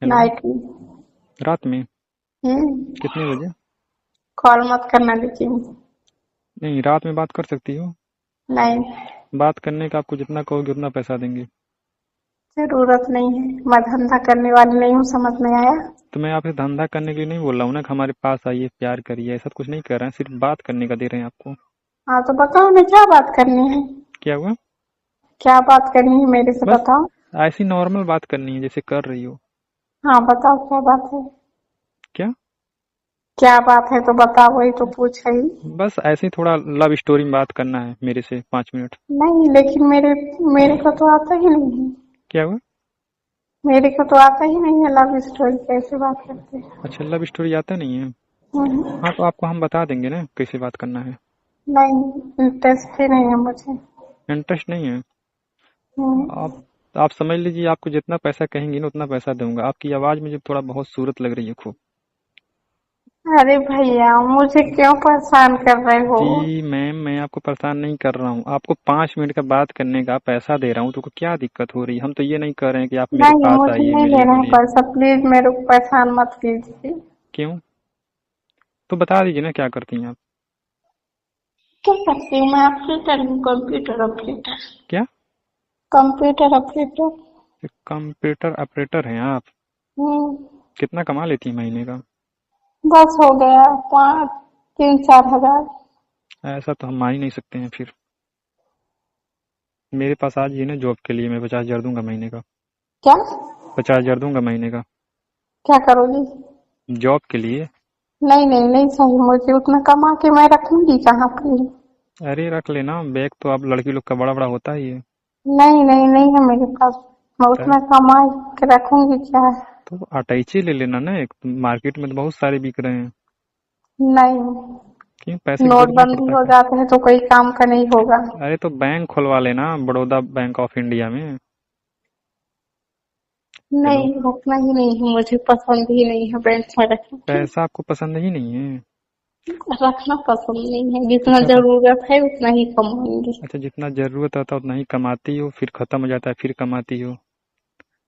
Hello. Night में। रात में? हम्म। कितने बजे? कॉल मत करना लेकिन। नहीं, रात में बात कर सकती हो। नहीं। बात करने का आपको जितना कहोगे उतना पैसा देंगे। जरूरत नहीं है, मैं धंधा करने वाली नहीं हूँ, समझ में आया। तो मैं आपसे धंधा करने के लिए नहीं बोल रहा हूँ ना कि हमारे पास आइए प्यार करिए, ऐसा कुछ नहीं कर रहे हैं, सिर्फ बात करने का दे रहे हैं आपको। हाँ तो बताओ ना, क्या बात करनी है? क्या हुआ? क्या बात करनी है मेरे से, बस बताओ। ऐसी नॉर्मल बात करनी है जैसे कर रही हो। हाँ बताओ, क्या बात है? क्या? क्या बात है तो बताओ, वही तो पूछ रही। बस ऐसे ही थोड़ा लव स्टोरी में बात करना है मेरे से 5 मिनट। नहीं, लेकिन मेरे मेरे को तो आता ही नहीं है। क्या हुआ? मेरे को तो आता ही नहीं है, लव स्टोरी कैसे बात करते हैं? अच्छा, लव स्टोरी आता नहीं है? हम्म। हाँ, तो आपको हम बता देंगे ना कैसे बात करना है। नहीं, इंटरेस्ट ही नहीं है मुझे। इंटरेस्ट नहीं है? आप हम्म। आप समझ लीजिए, आपको जितना पैसा कहेंगी ना उतना पैसा दूंगा। आपकी आवाज़ मुझे थोड़ा बहुत सूरत लग रही है खूब। अरे भैया, मुझे क्यों परेशान कर रहे हो? जी मैम, मैं आपको परेशान नहीं कर रहा हूँ, आपको 5 मिनट का बात करने का पैसा दे रहा हूँ, तो क्या दिक्कत हो रही है? हम तो ये नहीं कह रहे हैं कि आप मेरे नहीं, पास मुझे आइए, नहीं मेरे से लेना है मिलिए। पैसा, प्लीज मेरे को परेशान मत कीजिए। क्यों? तो बता दीजिए ना क्या करती हैं आप। क्या करती हूँ मैं? ऑपरेटर हूँ, कंप्यूटर ऑपरेटर। क्या? Computer operator. कंप्यूटर ऑपरेटर हैं आप? हम्म। कितना कमा लेती हैं महीने का? बस हो गया, 5 3 4 हजार। ऐसा तो हम मान ही नहीं सकते हैं फिर। मेरे पास आज ही ना जॉब के लिए, मैं 50,000 दूंगा महीने का। क्या? 50,000 दूंगा महीने का। क्या करोगी? जॉब के लिए। नहीं नहीं नहीं, सही, मुझे उतना कमा के मैं रखूंगी कहाँ पे? अरे रख लेना, बैग तो आप लड़की लोग का बड़ा बड़ा होता ही है। नहीं नहीं नहीं है मेरे पास। मैं तो उतना कमा के रखूंगी क्या? तो अटैची ले लेना ना एक, मार्केट में तो बहुत सारे बिक रहे हैं। नहीं। क्यों, पैसे की जरूरत नहीं नोटबंदी पड़ता हो क्या? जाते हैं तो कोई काम का नहीं होगा। अरे तो बैंक खुलवा लेना, बड़ौदा बैंक ऑफ इंडिया में। हेलो। नहीं, रखना ही नहीं है, मुझे पसंद ही नहीं है बैंक में रखना, ठीक। पैसा आपको पसंद ही नहीं है? रखना पसंद नहीं है, जितना अच्छा जरूरत है उतना ही कमाऊंगी। अच्छा, जितना जरूरत होता है उतना ही कमाती हो, फिर खत्म हो जाता है फिर कमाती हो।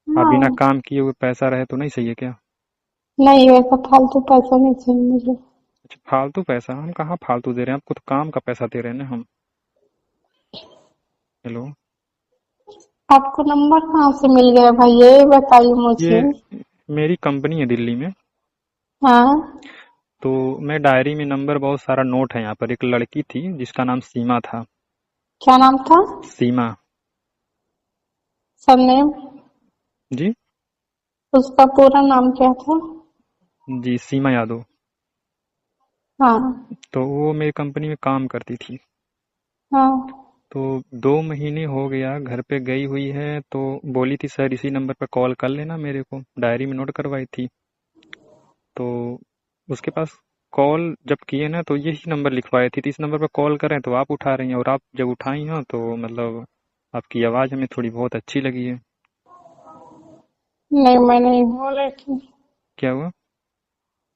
आप बिना हाँ। काम किए हुए पैसा रहे तो नहीं सही है क्या? नहीं, वैसा फालतू पैसा नहीं चाहिए मुझे। अच्छा, फालतू पैसा? हम कहाँ फालतू दे रहे हैं आपको, तो काम का पैसा दे रहे हैं ना हम। हेलो। आपको नंबर कहाँ से मिल गया भाई, ये बताइए ये मुझे। मेरी कंपनी है दिल्ली में। हाँ। तो मैं डायरी में नंबर बहुत सारा नोट है यहाँ पर। एक लड़की थी जिसका नाम सीमा था। क्या नाम था? सीमा। सरनेम? जी। उसका पूरा नाम क्या था? जी, सीमा यादव। हाँ। तो वो मेरी कंपनी में काम करती थी। हाँ। तो 2 महीने हो गया घर पे गई हुई है, तो बोली थी सर इसी नंबर पर कॉल कर लेना मेरे को, डायरी में नोट करवाई थी। तो उसके पास कॉल जब किए ना तो यही नंबर लिखवाए थी, तो इस नंबर पर कॉल करें तो आप उठा रही हैं, और आप जब उठाई हो तो मतलब आपकी आवाज़ हमें थोड़ी बहुत अच्छी लगी है। नहीं, मैं नहीं हूँ लड़की। क्या हुआ?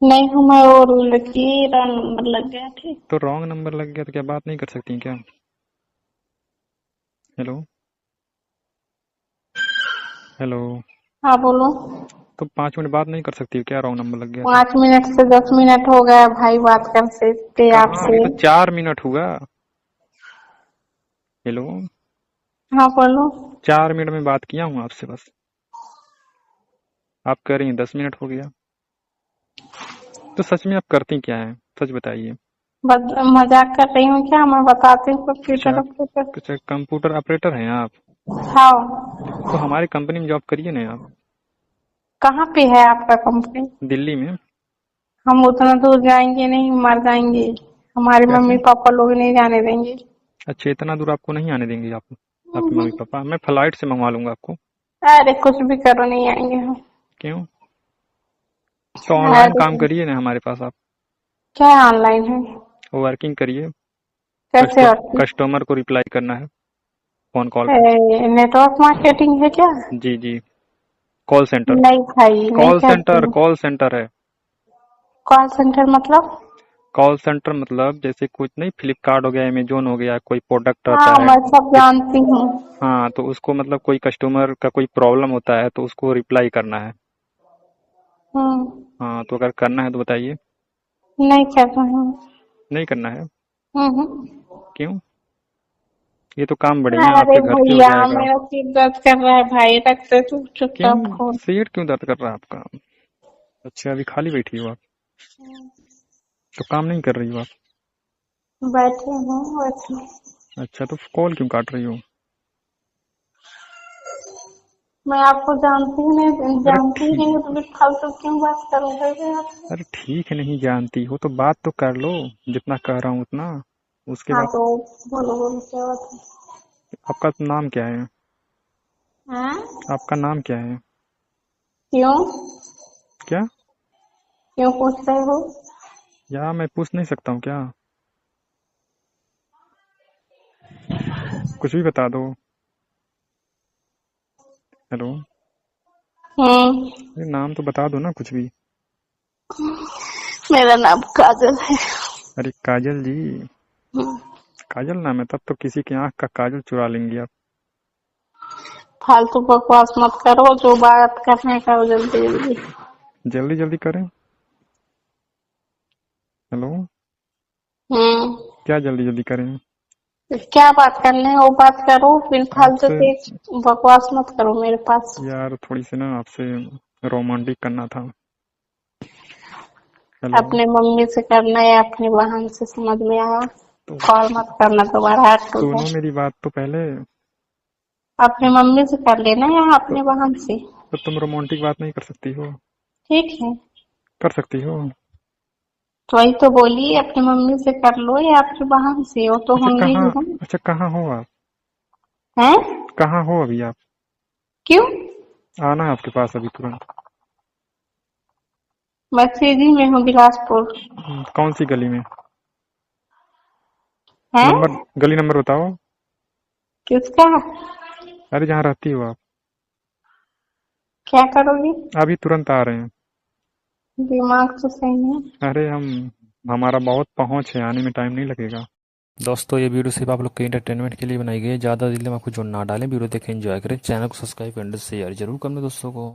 नहीं हूँ मैं, और लड़की रंग नंबर लग गया, ठीक। तो रॉन्ग नंबर लग गया तो क्या बात नहीं कर सकती हैं क्या? हेलो। हेलो। हाँ बोलो। तो 5 मिनट बात नहीं कर सकती हो क्या, रॉन्ग नंबर लग गया तो? 5 मिनट से 10 मिनट हो गया भाई, बात करते कहाँ, अभी आपसे। तो 4 मिनट हुआ। हेलो। हाँ बोलो। 4 मिनट में बात किया हूँ आपसे बस। आप कह रही हैं 10 मिनट हो गया। तो सच में आप करती क्या है, सच बताइए। मजाक कर रही हूँ क्या? मैं बताती हूँ अच्छा। Computer operator. अच्छा, कंप्यूटर ऑपरेटर हैं आप? हाँ। तो हमारी कंपनी में जॉब करिए ना आप। कहाँ पे है आपका कंपनी? दिल्ली में। हम उतना दूर जाएंगे नहीं, मर जाएंगे। हमारे मम्मी कैसे? पापा लोग नहीं जाने देंगे। अच्छा, इतना दूर आपको नहीं आने देंगे आप? आपके मम्मी पापा? मैं फ्लाइट से मंगवा लूंगा आपको। अरे कुछ भी करो, नहीं आएंगे हम। क्यों? तो ऑनलाइन अरे काम करिए ना हमारे पास आप। क्या ऑनलाइन है? वर्किंग करिए। कैसे होती? कस्टमर को रिप्लाई करना है फोन कॉल पे। नेटवर्क मार्केटिंग है क्या? जी जी। Call centre. नहीं भाई, नहीं कॉल करती सेंटर, हूँ। कॉल सेंटर है। कॉल सेंटर मतलब? कॉल सेंटर मतलब जैसे कुछ नहीं, फ्लिपकार्ट हो गया, अमेजोन हो गया, कोई प्रोडक्ट हाँ, आता है। मैं सब जानती हूँ। हाँ, तो उसको मतलब कोई कस्टमर का कोई प्रॉब्लम होता है तो उसको रिप्लाई करना है। हाँ, तो अगर करना है तो बताइए। नहीं कर रहे हैं। नहीं करना है? हम्म। क्यों? ये तो काम बढ़िया अरे आपके घर पे हो भैया जाएगा। मेरा सिर दर्द कर रहा है भाई, रखते तू चुपचाप क्यों? फोन। पेट क्यों दर्द कर रहा है आपका? अच्छा, अभी खाली बैठी हो आप? तो काम नहीं कर रही हो आप? बैठे हैं वैसे। अच्छा, तो कॉल क्यों काट रही हो? मैं आपको जानती ही नहीं, अरे जानती ही नहीं ठीक हूँ तो फिर फालतू क्यों बात करूँगा आपसे। अरे ठीक है, नहीं जानती हो तो बात तो कर लो, जितना कह रहा हूँ उतना। उसके हाँ बाद तो बोलो बोलो क्या बात है। आपका नाम क्या है? हाँ? आपका नाम क्या है? क्यों? क्या? क्यों पूछ रहे हो? या मैं पूछ नहीं सकता हूँ क्या? कुछ भी बता दो। हेलो? हम्म। अरे नाम तो बता दो ना कुछ भी। मेरा नाम काजल है। अरे काजल जी? काजल नाम है? तब तो किसी की आंख का काजल चुरा लेंगी आप। फालतू बकवास मत करो, जो बात करने का वो जल्दी जल्दी। जल्दी जल्दी करें? हेलो? हम्म। क्या जल्दी जल्दी करें? क्या बात करनी है वो बात करो, फिर फालतू आपसे के बकवास मत करो मेरे पास। यार, थोड़ी सी ना आपसे रोमांटिक करना था। हेलो? अपने मम्मी से करना या अपनी बहन से, समझ में आया? तो कॉल मत करना दोबारा, हट टूट। सुनो मेरी बात तो पहले। अपनी मम्मी से कर लेना या तो, अपनी बहन से। तो तुम रोमांटिक बात नहीं कर सकती हो? ठीक है। कर सकती हो? तो वही तो बोली, अपनी मम्मी से कर लो या अपनी बहन से, वो तो अच्छा होंगे कहाँ? ही हम। अच्छा कहाँ हो आप? हैं? कहाँ हो अभी आप? क्यों? आना है आपके पास अभी तुरंत। मैं सीधी में हूँ, बिलासपुर। कौन सी गली में? हैं? नंबर, गली नंबर बताओ। किसका? अरे जहाँ रहती हो आप। क्या करोगी? अभी तुरंत आ रहे हैं। दिमाग तो सही है। अरे हमारा बहुत पहुँच है, आने में टाइम नहीं लगेगा। दोस्तों, ये वीडियो सिर्फ आप लोग के एंटरटेनमेंट के लिए बनाई गई है। ज़्यादा दिल में आपको जो ना डालें, वीडियो देखें एंजॉय करें, चैनल को सब्सक्राइब करने से शेयर जरूर करना दोस्तों को।